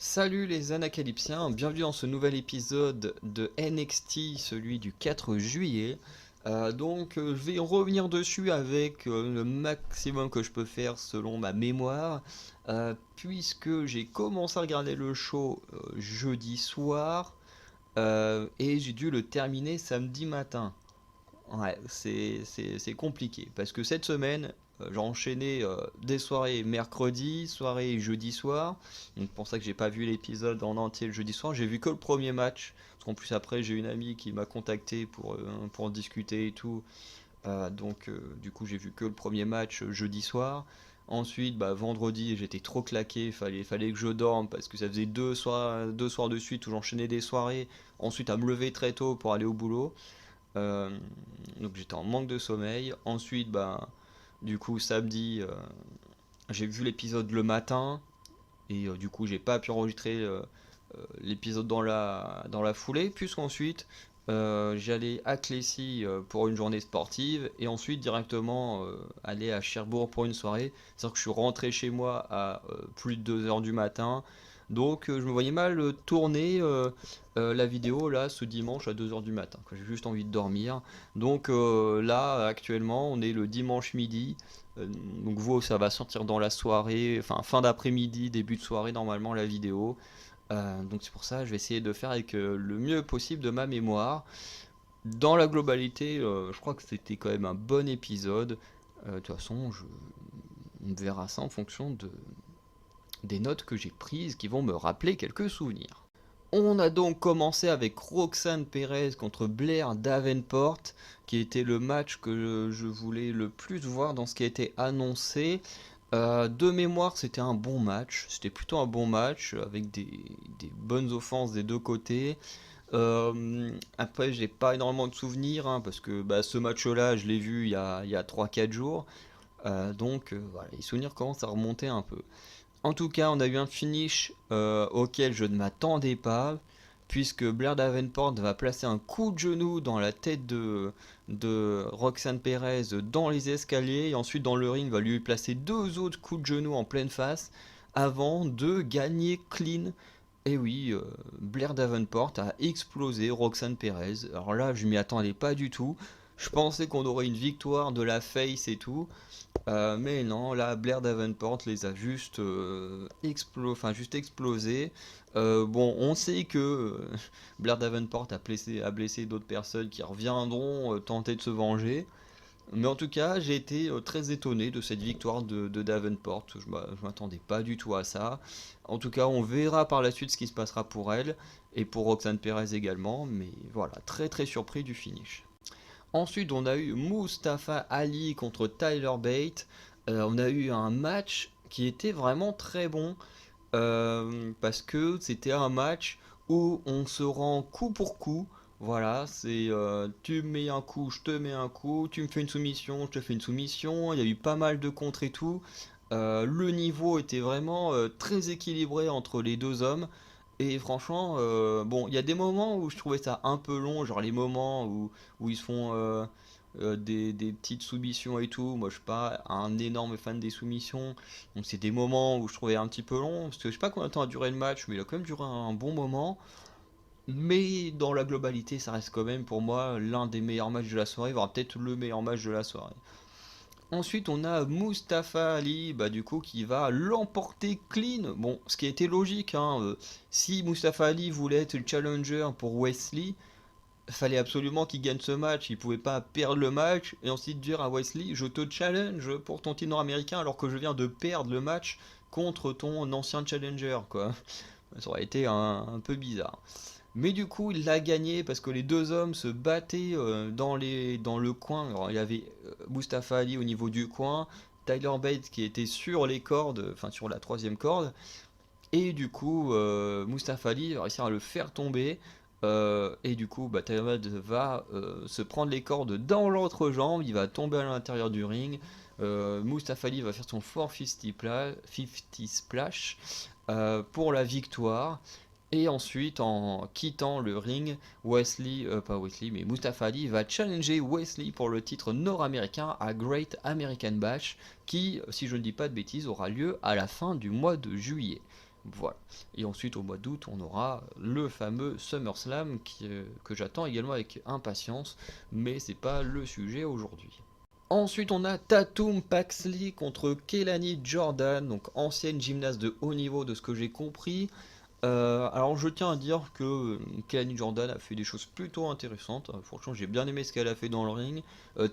Salut les Anacalypsiens, bienvenue dans ce nouvel épisode de NXT, celui du 4 juillet. Je vais revenir dessus avec le maximum que je peux faire selon ma mémoire, puisque j'ai commencé à regarder le show jeudi soir et j'ai dû le terminer samedi matin. Ouais, c'est compliqué parce que cette semaine, j'ai enchaîné des soirées mercredi, soirée jeudi soir. Donc pour ça que j'ai pas vu l'épisode en entier le jeudi soir. J'ai vu que le premier match. Parce qu'en plus après j'ai une amie qui m'a contacté pour en discuter et tout. Du coup j'ai vu que le premier match jeudi soir. Ensuite, vendredi, j'étais trop claqué, fallait que je dorme parce que ça faisait deux soirs de suite où j'enchaînais des soirées. Ensuite, à me lever très tôt pour aller au boulot. Euh, donc j'étais en manque de sommeil. Ensuite, du coup, samedi, j'ai vu l'épisode le matin. Et du coup, j'ai pas pu enregistrer l'épisode dans la foulée. Puisqu'ensuite, j'allais à Clécy pour une journée sportive. Et ensuite, directement, aller à Cherbourg pour une soirée. C'est-à-dire que je suis rentré chez moi à plus de 2 heures du matin. Je me voyais mal tourner la vidéo là ce dimanche à 2 heures du matin. J'ai juste envie de dormir. Là, actuellement, on est le dimanche midi. Euh, donc vous, ça va sortir dans la soirée, enfin fin d'après-midi, début de soirée normalement la vidéo. Donc c'est pour ça, je vais essayer de faire avec le mieux possible de ma mémoire. Dans la globalité, je crois que c'était quand même un bon épisode. De toute façon, on verra ça en fonction des notes que j'ai prises qui vont me rappeler quelques souvenirs. On a donc commencé avec Roxanne Perez contre Blair Davenport, qui était le match que je voulais le plus voir dans ce qui a été annoncé. De mémoire, c'était un bon match. C'était plutôt un bon match avec des bonnes offenses des deux côtés. Après, j'ai pas énormément de souvenirs hein, parce que ce match-là, je l'ai vu il y a 3-4 jours. Voilà, les souvenirs commencent à remonter un peu. En tout cas, on a eu un finish auquel je ne m'attendais pas, puisque Blair Davenport va placer un coup de genou dans la tête de Roxanne Perez dans les escaliers, et ensuite dans le ring, il va lui placer deux autres coups de genou en pleine face, avant de gagner clean. Et oui, Blair Davenport a explosé Roxanne Perez. Alors là, je m'y attendais pas du tout. Je pensais qu'on aurait une victoire de la face et tout. Mais non, là, Blair Davenport les a juste explosé. On sait que Blair Davenport a blessé d'autres personnes qui reviendront tenter de se venger. Mais en tout cas, j'ai été très étonné de cette victoire de Davenport. Je m'attendais pas du tout à ça. En tout cas, on verra par la suite ce qui se passera pour elle et pour Roxanne Perez également. Mais voilà, très très surpris du finish. Ensuite, on a eu Mustafa Ali contre Tyler Bate. On a eu un match qui était vraiment très bon parce que c'était un match où on se rend coup pour coup. Voilà, tu me mets un coup, je te mets un coup, tu me fais une soumission, je te fais une soumission. Il y a eu pas mal de contres et tout. Le niveau était vraiment très équilibré entre les deux hommes. Et franchement, il y a des moments où je trouvais ça un peu long, genre les moments où ils se font des petites soumissions et tout. Moi, je suis pas un énorme fan des soumissions. Donc, c'est des moments où je trouvais un petit peu long. Parce que je sais pas combien de temps a duré le match, mais il a quand même duré un bon moment. Mais dans la globalité, ça reste quand même pour moi l'un des meilleurs matchs de la soirée, voire peut-être le meilleur match de la soirée. Ensuite, on a Mustafa Ali, du coup, qui va l'emporter clean. Bon, ce qui était logique, hein. Si Mustafa Ali voulait être le challenger pour Wesley, fallait absolument qu'il gagne ce match. Il pouvait pas perdre le match et ensuite dire à Wesley, je te challenge pour ton titre nord-américain alors que je viens de perdre le match contre ton ancien challenger, quoi. Ça aurait été un peu bizarre. Mais du coup, il l'a gagné parce que les deux hommes se battaient dans le coin. Alors, il y avait Mustafa Ali au niveau du coin, Tyler Bates qui était sur les cordes, enfin sur la troisième corde. Et du coup, Mustafa Ali va réussir à le faire tomber. Et du coup, Tyler Bates va se prendre les cordes dans l'autre jambe. Il va tomber à l'intérieur du ring. Mustafa Ali va faire son 450 splash pour la victoire. Et ensuite, en quittant le ring, pas Wesley, mais Mustafa Ali va challenger Wesley pour le titre nord-américain à Great American Bash, qui, si je ne dis pas de bêtises, aura lieu à la fin du mois de juillet. Voilà. Et ensuite, au mois d'août, on aura le fameux SummerSlam que j'attends également avec impatience, mais c'est pas le sujet aujourd'hui. Ensuite, on a Tatum Paxley contre Kelani Jordan, donc ancienne gymnaste de haut niveau de ce que j'ai compris. Alors, je tiens à dire que Kelani Jordan a fait des choses plutôt intéressantes. Franchement, j'ai bien aimé ce qu'elle a fait dans le ring.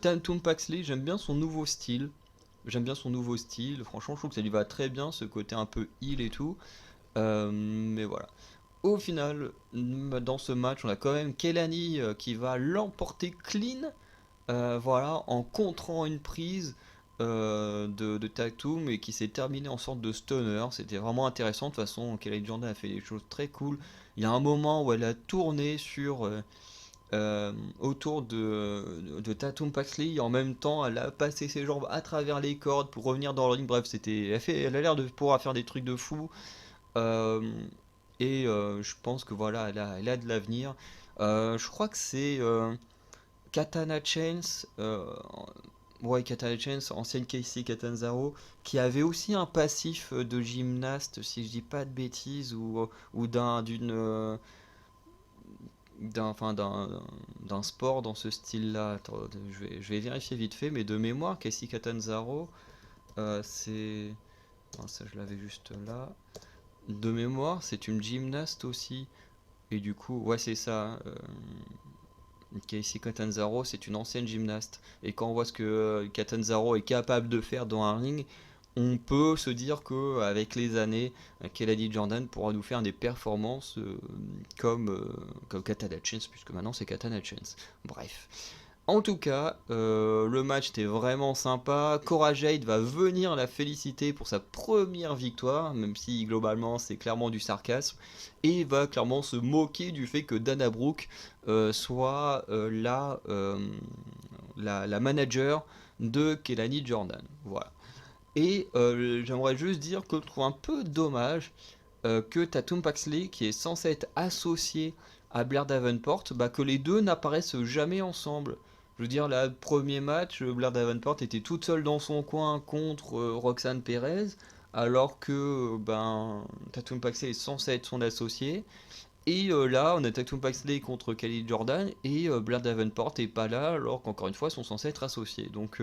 Tatum Paxley, j'aime bien son nouveau style. J'aime bien son nouveau style. Franchement, je trouve que ça lui va très bien, ce côté un peu heel et tout. Mais voilà. Au final, dans ce match, on a quand même Kelani qui va l'emporter clean. Voilà, en contrant une prise de Tatum et qui s'est terminée en sorte de stunner. C'était vraiment intéressant. De toute façon, Kelly Jordan a fait des choses très cool. Il y a un moment où elle a tourné autour de Tatum Paxley et en même temps elle a passé ses jambes à travers les cordes pour revenir dans le ring. Bref, elle a l'air de pouvoir faire des trucs de fou. Euh, je pense que voilà, elle a de l'avenir. Je crois que c'est Katana Chains, ouais, Katana Chains, ancienne Casey Catanzaro, qui avait aussi un passif de gymnaste, si je dis pas de bêtises, ou enfin, d'un sport dans ce style-là. Attends, je vais vérifier vite fait, mais de mémoire, Casey Catanzaro, c'est. Non, ça, je l'avais juste là. De mémoire, c'est une gymnaste aussi. Et du coup, ouais, c'est ça. Casey Catanzaro, c'est une ancienne gymnaste. Et quand on voit ce que Catanzaro est capable de faire dans un ring, on peut se dire que avec les années, Kelly Jordan pourra nous faire des performances comme Katana Chance, puisque maintenant c'est Katana Chance. Bref. En tout cas, le match était vraiment sympa. Cora Jade va venir la féliciter pour sa première victoire, même si globalement c'est clairement du sarcasme, et va clairement se moquer du fait que Dana Brooke soit la manager de Kelani Jordan. Voilà. Et j'aimerais juste dire que je trouve un peu dommage que Tatum Paxley, qui est censé être associé à Blair Davenport, bah, que les deux n'apparaissent jamais ensemble. Je veux dire, le premier match, Blair Davenport était toute seule dans son coin contre Roxanne Perez, alors que Tatum Paxley est censé être son associé. Et là, on a Tatum Paxley contre Kelly Jordan, et Blair Davenport est pas là, alors qu'encore une fois, ils sont censés être associés. Donc,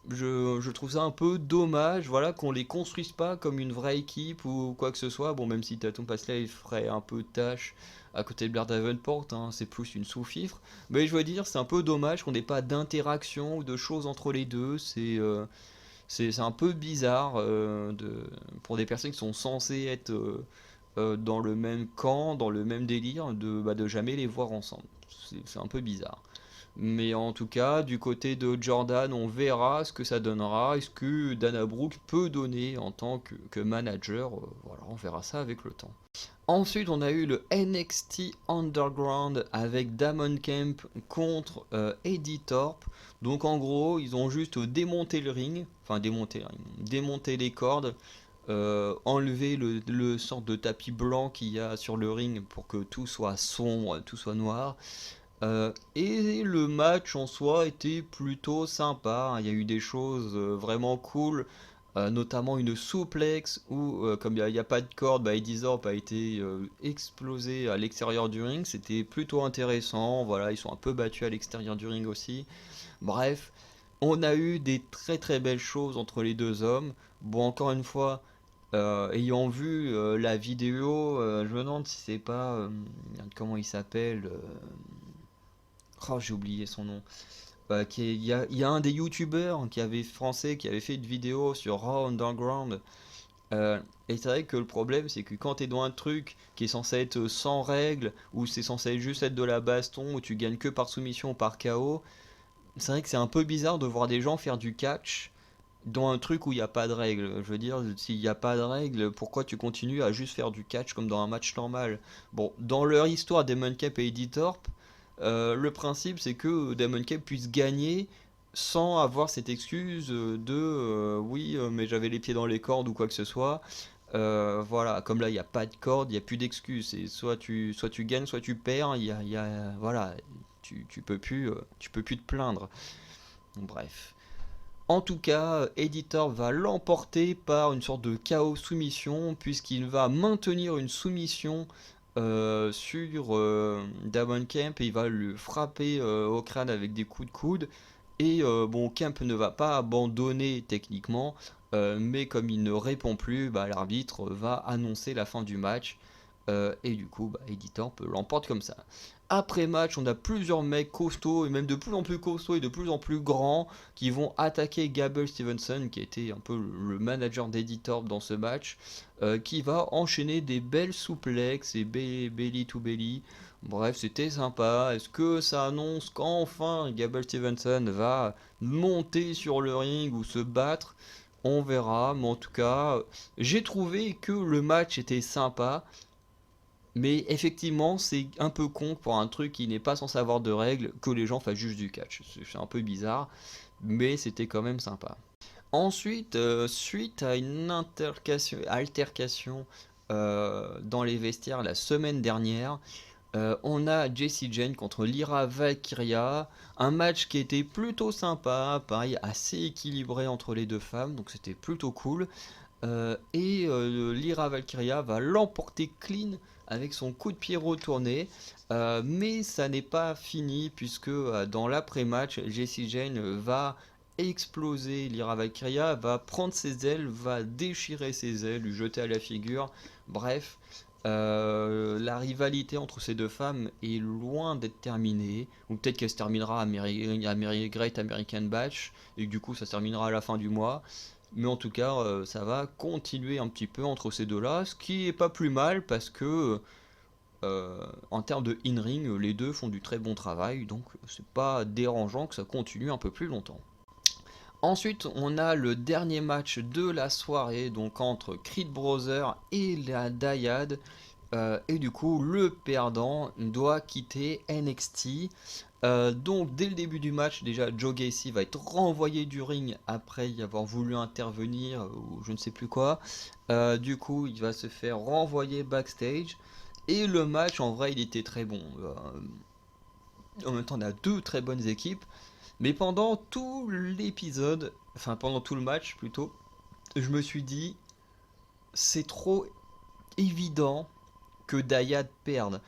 je trouve ça un peu dommage, voilà, qu'on les construise pas comme une vraie équipe ou quoi que ce soit. Bon, même si Tatum Pasley ferait un peu de tâche à côté de Blair Davenport, hein, c'est plus une sous-fifre. Mais je veux dire, c'est un peu dommage qu'on n'ait pas d'interaction ou de choses entre les deux. C'est un peu bizarre pour des personnes qui sont censées être dans le même camp, dans le même délire, de jamais les voir ensemble. C'est un peu bizarre. Mais en tout cas, du côté de Jordan, on verra ce que ça donnera. Est-ce que Dana Brooke peut donner en tant que manager? Voilà, on verra ça avec le temps. Ensuite, on a eu le NXT Underground avec Damon Kemp contre Eddie Thorpe. Donc en gros, ils ont juste démonté le ring, enfin démonté le ring, démonté les cordes, enlevé le sort de tapis blanc qu'il y a sur le ring pour que tout soit sombre, tout soit noir. Et le match en soi était plutôt sympa, hein. Il y a eu des choses vraiment cool, notamment une souplex où, comme il n'y a pas de corde, Eddie Thorpe a été explosé à l'extérieur du ring. C'était plutôt intéressant. Voilà, ils sont un peu battus à l'extérieur du ring aussi. Bref, on a eu des très très belles choses entre les deux hommes. Bon, encore une fois, ayant vu la vidéo, je me demande si c'est pas. Comment il s'appelle Oh, j'ai oublié son nom. Il y a un des youtubeurs français qui avait fait une vidéo sur Raw Underground. Et c'est vrai que le problème, c'est que quand t'es dans un truc qui est censé être sans règles, ou c'est censé juste être de la baston, où tu gagnes que par soumission ou par KO, c'est vrai que c'est un peu bizarre de voir des gens faire du catch dans un truc où il n'y a pas de règles. Je veux dire, s'il n'y a pas de règles, pourquoi tu continues à juste faire du catch comme dans un match normal? Bon, dans leur histoire, Damon Cap et Eddie Thorpe, le principe c'est que Damon Cap puisse gagner sans avoir cette excuse de oui, mais j'avais les pieds dans les cordes ou quoi que ce soit. Voilà, comme là il n'y a pas de corde, il n'y a plus d'excuses. C'est soit tu gagnes, soit tu perds. Voilà, tu peux plus te plaindre. Bref. En tout cas, Editor va l'emporter par une sorte de chaos soumission, puisqu'il va maintenir une soumission sur Damon Kemp et il va le frapper au crâne avec des coups de coude. Et bon, Kemp ne va pas abandonner techniquement, mais comme il ne répond plus, bah, l'arbitre va annoncer la fin du match. Et du coup, bah, Editor peut l'emporter comme ça. Après match, on a plusieurs mecs costauds et même de plus en plus costauds et de plus en plus grands qui vont attaquer Gable Stevenson, qui était un peu le manager d'Editor dans ce match, qui va enchaîner des belles souplexes et belly to belly. Bref, c'était sympa. Est-ce que ça annonce qu'enfin Gable Stevenson va monter sur le ring ou se battre? On verra, mais en tout cas, j'ai trouvé que le match était sympa. Mais effectivement, c'est un peu con pour un truc qui n'est pas censé avoir de règles que les gens fassent juste du catch. C'est un peu bizarre, mais c'était quand même sympa. Ensuite, suite à une altercation dans les vestiaires la semaine dernière, on a Jessie Jane contre Lyra Valkyria, un match qui était plutôt sympa, pareil, assez équilibré entre les deux femmes, donc c'était plutôt cool. Lyra Valkyria va l'emporter clean avec son coup de pied retourné, mais ça n'est pas fini puisque dans l'après-match, Jessie Jane va exploser Lyra Valkyria, va prendre ses ailes, va déchirer ses ailes, lui jeter à la figure. Bref, la rivalité entre ces deux femmes est loin d'être terminée, ou peut-être qu'elle se terminera à Great American Bash, et que du coup ça se terminera à la fin du mois. Mais en tout cas, ça va continuer un petit peu entre ces deux-là, ce qui est pas plus mal parce que en termes de in-ring, les deux font du très bon travail, donc c'est pas dérangeant que ça continue un peu plus longtemps. Ensuite, on a le dernier match de la soirée, donc entre Creed Brothers et la Dyad. Et du coup, le perdant doit quitter NXT. Donc, dès le début du match, déjà, Joe Gacy va être renvoyé du ring après y avoir voulu intervenir ou je ne sais plus quoi. Du coup, il va se faire renvoyer backstage. Et le match, en vrai, il était très bon. En même temps, on a deux très bonnes équipes. Mais pendant tout l'épisode, enfin pendant tout le match plutôt, je me suis dit, c'est trop évident que Dayad perde.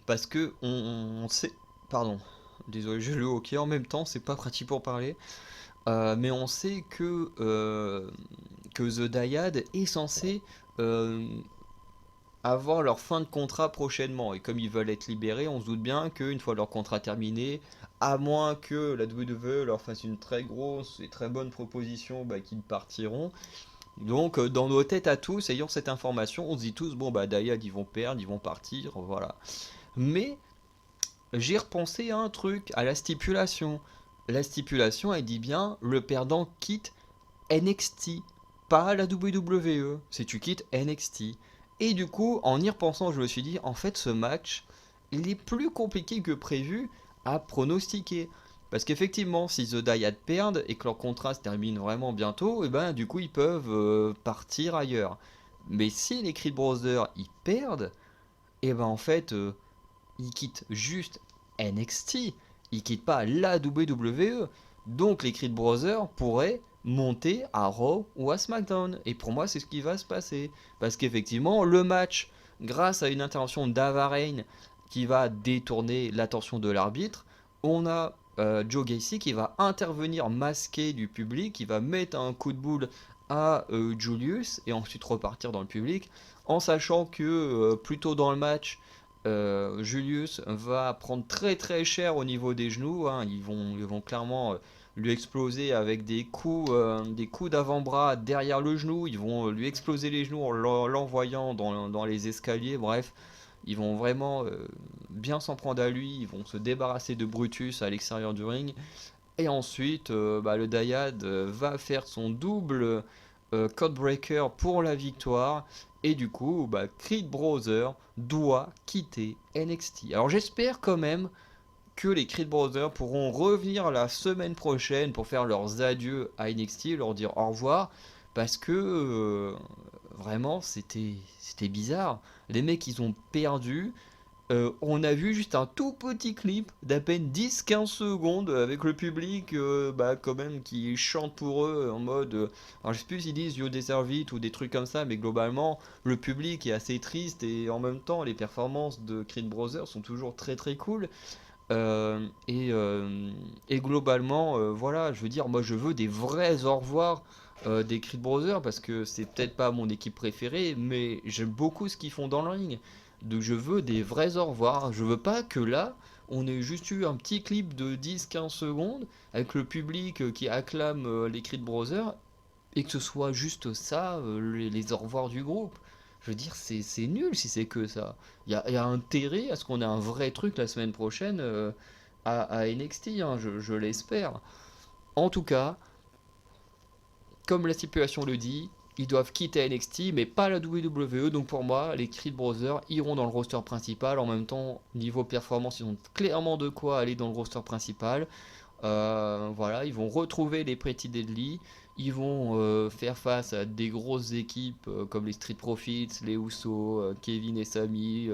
Parce que on sait... Pardon, désolé, j'ai le hockey en même temps, c'est pas pratique pour parler. Mais on sait que The Dyad est censé avoir leur fin de contrat prochainement. Et comme ils veulent être libérés, on se doute bien qu'une fois leur contrat terminé, à moins que la WWE leur fasse une très grosse et très bonne proposition, bah, qu'ils partiront. Donc dans nos têtes à tous, ayant cette information, on se dit tous, bon bah Dyad ils vont perdre, ils vont partir, voilà. Mais j'ai repensé à un truc, à la stipulation. La stipulation, elle dit bien, le perdant quitte NXT, pas la WWE. C'est tu quittes NXT. Et du coup, en y repensant, je me suis dit, en fait, ce match, il est plus compliqué que prévu à pronostiquer. Parce qu'effectivement, si The Dyad perdent et que leur contrat se termine vraiment bientôt, et ben du coup, ils peuvent partir ailleurs. Mais si les Creed Brothers, ils perdent, et ben en fait, ils quittent juste NXT. Ils quittent pas la WWE. Donc les Creed Brothers pourraient monter à Raw ou à SmackDown. Et pour moi, c'est ce qui va se passer. Parce qu'effectivement, le match, grâce à une intervention d'Ava Rain qui va détourner l'attention de l'arbitre, on a Joe Gacy qui va intervenir masqué du public, qui va mettre un coup de boule à Julius et ensuite repartir dans le public, en sachant que plus tôt dans le match, Julius va prendre très très cher au niveau des genoux, hein. Ils vont clairement lui exploser avec des coups d'avant-bras derrière le genou. Ils vont lui exploser les genoux en l'envoyant dans les escaliers. Bref, ils vont vraiment bien s'en prendre à lui. Ils vont se débarrasser de Brutus à l'extérieur du ring. Et ensuite, bah, le Dyad va faire son double Codebreaker pour la victoire. Et du coup, bah, Creed Brothers doit quitter NXT. Alors j'espère quand même que les Creed Brothers pourront revenir la semaine prochaine pour faire leurs adieux à NXT, leur dire au revoir. Parce que vraiment, c'était bizarre. Les mecs, ils ont perdu. On a vu juste un tout petit clip d'à peine 10-15 secondes avec le public quand même qui chante pour eux en mode alors je sais plus s'ils disent You deserve it ou des trucs comme ça, mais globalement le public est assez triste et en même temps les performances de Creed Brothers sont toujours très très cool. Euh, et, euh, et globalement, voilà, je veux dire, moi je veux des vrais au revoir des Creed Brothers parce que c'est peut-être pas mon équipe préférée, mais j'aime beaucoup ce qu'ils font dans le ring. Donc je veux des vrais au revoir. Je veux pas que là, on ait juste eu un petit clip de 10-15 secondes avec le public qui acclame les Creed Brothers et que ce soit juste ça, les au revoir du groupe. Je veux dire, c'est nul si c'est que ça. Il y a intérêt à ce qu'on ait un vrai truc la semaine prochaine à NXT, hein, je l'espère. En tout cas, comme la stipulation le dit, ils doivent quitter NXT, mais pas la WWE. Donc pour moi, les Creed Brothers iront dans le roster principal. En même temps, niveau performance, ils ont clairement de quoi aller dans le roster principal. Voilà, ils vont retrouver les Pretty Deadly. Ils vont faire face à des grosses équipes comme les Street Profits, les Usos, Kevin et Sami,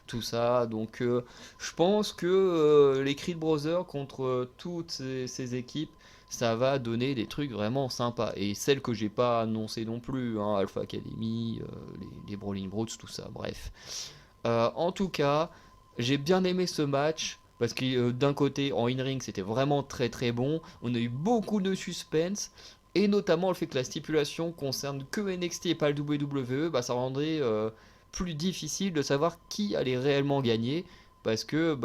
tout ça. Donc je pense que les Creed Brothers contre toutes ces équipes, ça va donner des trucs vraiment sympas. Et celles que j'ai pas annoncées non plus, hein, Alpha Academy, les Brawling Brutes, tout ça, bref. En tout cas, j'ai bien aimé ce match. Parce que d'un côté, en in-ring, c'était vraiment très très bon. On a eu beaucoup de suspense. Et notamment le fait que la stipulation concerne que NXT et pas le WWE, bah, ça rendrait plus difficile de savoir qui allait réellement gagner. Parce que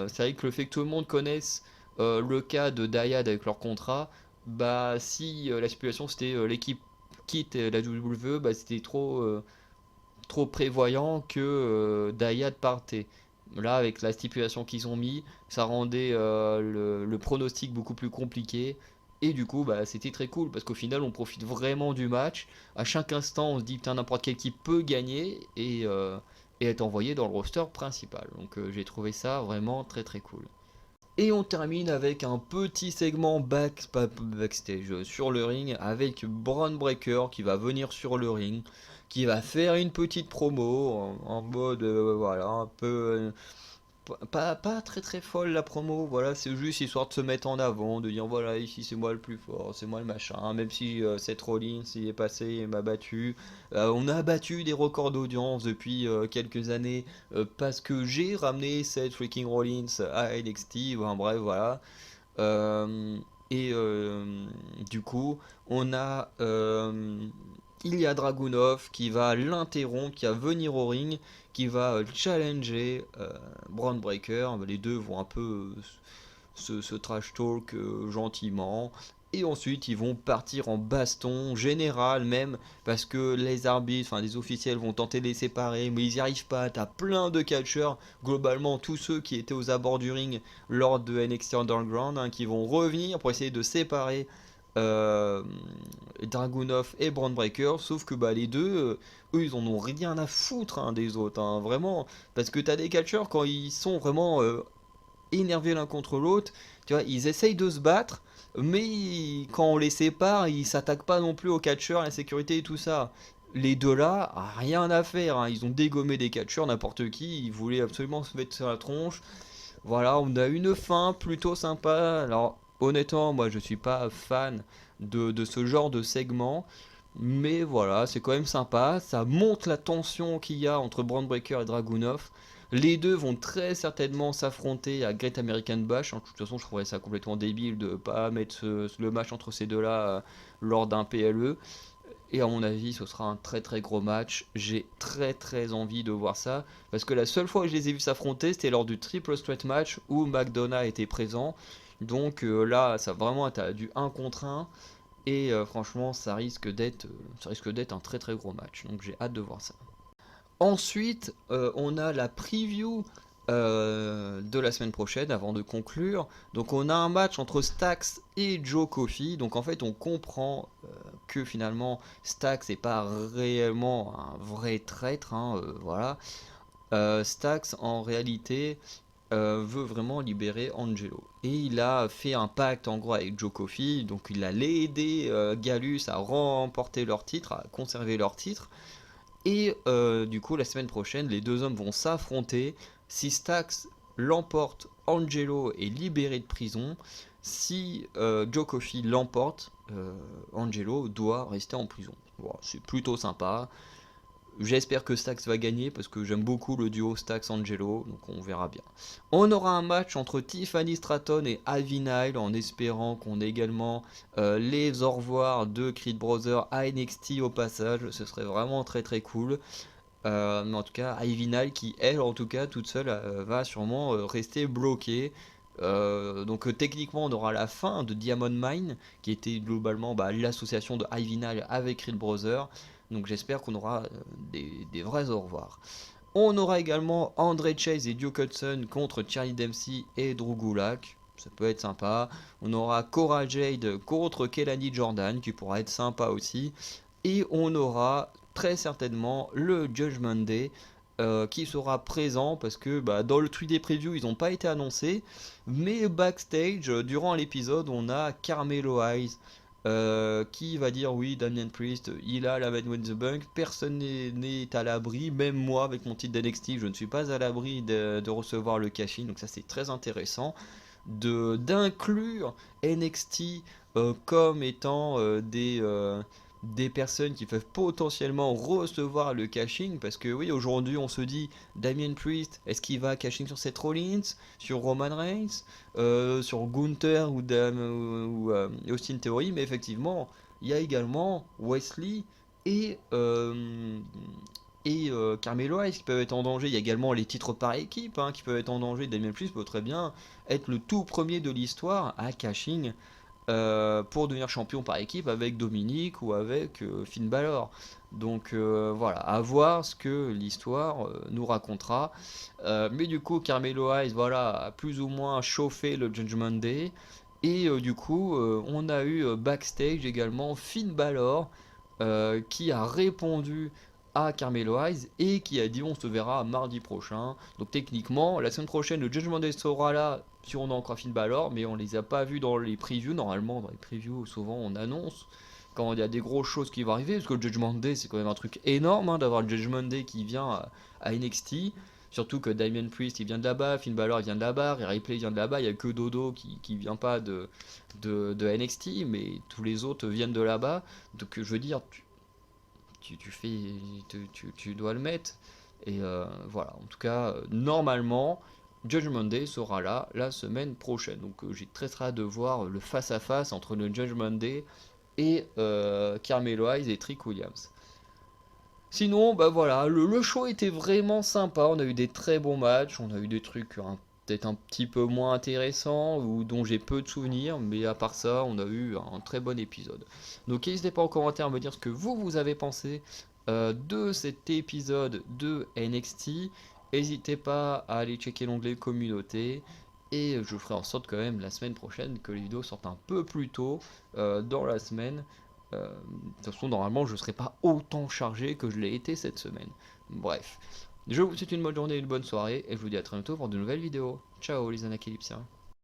c'est vrai que le fait que tout le monde connaisse le cas de Dyad avec leur contrat, bah si la stipulation c'était l'équipe quitte la WWE, bah, c'était trop prévoyant que Dyad partait. Là, avec la stipulation qu'ils ont mis, ça rendait le pronostic beaucoup plus compliqué. Et du coup, bah, c'était très cool parce qu'au final, on profite vraiment du match. À chaque instant, on se dit, putain, n'importe quelle équipe peut gagner et être envoyé dans le roster principal. Donc, j'ai trouvé ça vraiment très très cool. Et on termine avec un petit segment backstage sur le ring avec Braun Breaker qui va venir sur le ring, qui va faire une petite promo en mode voilà un peu pas très très folle la promo, voilà, c'est juste histoire de se mettre en avant, de dire voilà, ici c'est moi le plus fort, c'est moi le machin, même si Seth Rollins il est passé, il m'a battu. On a battu des records d'audience depuis quelques années parce que j'ai ramené Seth freaking Rollins à NXT, enfin, bref, voilà. Euh, et du coup, on a Ilya Dragunov qui va l'interrompre, qui va venir au ring, qui va challenger Braun Breaker. Les deux vont un peu se trash talk gentiment. Et ensuite, ils vont partir en baston général même, parce que les arbitres, enfin les officiels vont tenter de les séparer, mais ils n'y arrivent pas. T'as plein de catcheurs, globalement tous ceux qui étaient aux abords du ring lors de NXT Underground, hein, qui vont revenir pour essayer de séparer euh, Dragunov et Braun Breaker, sauf que les deux, eux, ils en ont rien à foutre hein, des autres, hein, vraiment, parce que t'as des catcheurs quand ils sont vraiment énervés l'un contre l'autre, tu vois, ils essayent de se battre, mais quand on les sépare, ils s'attaquent pas non plus aux catcheurs, à la sécurité et tout ça. Les deux là, rien à faire, hein, ils ont dégommé des catcheurs, n'importe qui, ils voulaient absolument se mettre sur la tronche. Voilà, on a une fin plutôt sympa. Alors, honnêtement, moi je suis pas fan de ce genre de segment. Mais voilà, c'est quand même sympa. Ça montre la tension qu'il y a entre Braun Breaker et Dragunov. Les deux vont très certainement s'affronter à Great American Bash. De toute façon, je trouverais ça complètement débile de pas mettre le match entre ces deux-là lors d'un PLE. Et à mon avis, ce sera un très très gros match. J'ai très très envie de voir ça. Parce que la seule fois que je les ai vus s'affronter, c'était lors du Triple Threat match où McDonough était présent. Donc là, ça vraiment été du 1 contre 1. Et franchement, ça risque d'être un très très gros match. Donc j'ai hâte de voir ça. Ensuite, on a la preview de la semaine prochaine avant de conclure. Donc on a un match entre Stax et Joe Coffey. Donc en fait on comprend que finalement Stax n'est pas réellement un vrai traître. Hein, voilà. Stax en réalité veut vraiment libérer Angelo. Et il a fait un pacte en gros avec Joe Coffey. Donc il allait aider Gallus à remporter leur titre, à conserver leur titre. Et du coup, la semaine prochaine, les deux hommes vont s'affronter. Si Stax l'emporte, Angelo est libéré de prison. Si Joe Coffey l'emporte, Angelo doit rester en prison. Voilà, c'est plutôt sympa. J'espère que Stax va gagner parce que j'aime beaucoup le duo Stax-Angelo, donc on verra bien. On aura un match entre Tiffany Stratton et Ivy Nile en espérant qu'on ait également les au revoir de Creed Brothers à NXT au passage, ce serait vraiment très très cool. Mais en tout cas, Ivy Nile qui, elle, en tout cas, toute seule, va sûrement rester bloquée. Donc techniquement on aura la fin de Diamond Mine qui était globalement l'association de Ivy Nile avec Creed Brothers, donc j'espère qu'on aura des vrais au revoir. On aura également Andre Chase et Duke Hudson contre Charlie Dempsey et Drew Gulak, ça peut être sympa. On aura Cora Jade contre Kelani Jordan qui pourra être sympa aussi. Et on aura très certainement le Judgment Day qui sera présent parce que dans le 3D preview ils n'ont pas été annoncés, mais backstage durant l'épisode on a Carmelo Hayes qui va dire oui, Damian Priest il a la Money in the Bank, personne n'est à l'abri, même moi avec mon titre d'NXT je ne suis pas à l'abri de recevoir le cash-in, donc ça c'est très intéressant d'inclure NXT comme étant des personnes qui peuvent potentiellement recevoir le caching, parce que oui, aujourd'hui on se dit Damien Priest, est-ce qu'il va caching sur Seth Rollins, sur Roman Reigns, sur Gunther ou Austin Theory, mais effectivement il y a également Wesley et Carmelo Hayes qui peuvent être en danger. Il y a également les titres par équipe qui peuvent être en danger. Damien Priest peut très bien être le tout premier de l'histoire à cashing pour devenir champion par équipe avec Dominique ou avec Finn Balor. Donc voilà, à voir ce que l'histoire nous racontera. Mais du coup, Carmelo Hayes a plus ou moins chauffé le Judgment Day. Et du coup, on a eu backstage également Finn Balor qui a répondu à Carmelo Hayes et qui a dit on se verra mardi prochain. Donc techniquement, la semaine prochaine, le Judgment Day sera là si on a encore Finn Balor, mais on les a pas vus dans les previews. Normalement, dans les previews, souvent on annonce quand il y a des grosses choses qui vont arriver, parce que le Judgment Day c'est quand même un truc énorme d'avoir le Judgment Day qui vient à NXT. Surtout que Damien Priest il vient de là-bas, Finn Balor il vient de là-bas, Rhea Ripley vient de là-bas, il n'y a que Dodo qui vient pas de NXT, mais tous les autres viennent de là-bas. Donc je veux dire, tu dois le mettre. Et voilà, en tout cas, normalement, Judgment Day sera là la semaine prochaine. Donc j'ai très hâte de voir le face-à-face entre le Judgment Day et Carmelo Hayes et Trick Williams. Sinon, voilà, le show était vraiment sympa. On a eu des très bons matchs, on a eu des trucs peut-être un petit peu moins intéressants ou dont j'ai peu de souvenirs, mais à part ça, on a eu un très bon épisode. Donc n'hésitez pas en commentaire à me dire ce que vous avez pensé de cet épisode de NXT. N'hésitez pas à aller checker l'onglet communauté. Et je ferai en sorte quand même la semaine prochaine que les vidéos sortent un peu plus tôt dans la semaine. De toute façon, normalement, je ne serai pas autant chargé que je l'ai été cette semaine. Bref, je vous souhaite une bonne journée et une bonne soirée, et je vous dis à très bientôt pour de nouvelles vidéos. Ciao les anakélypsiens.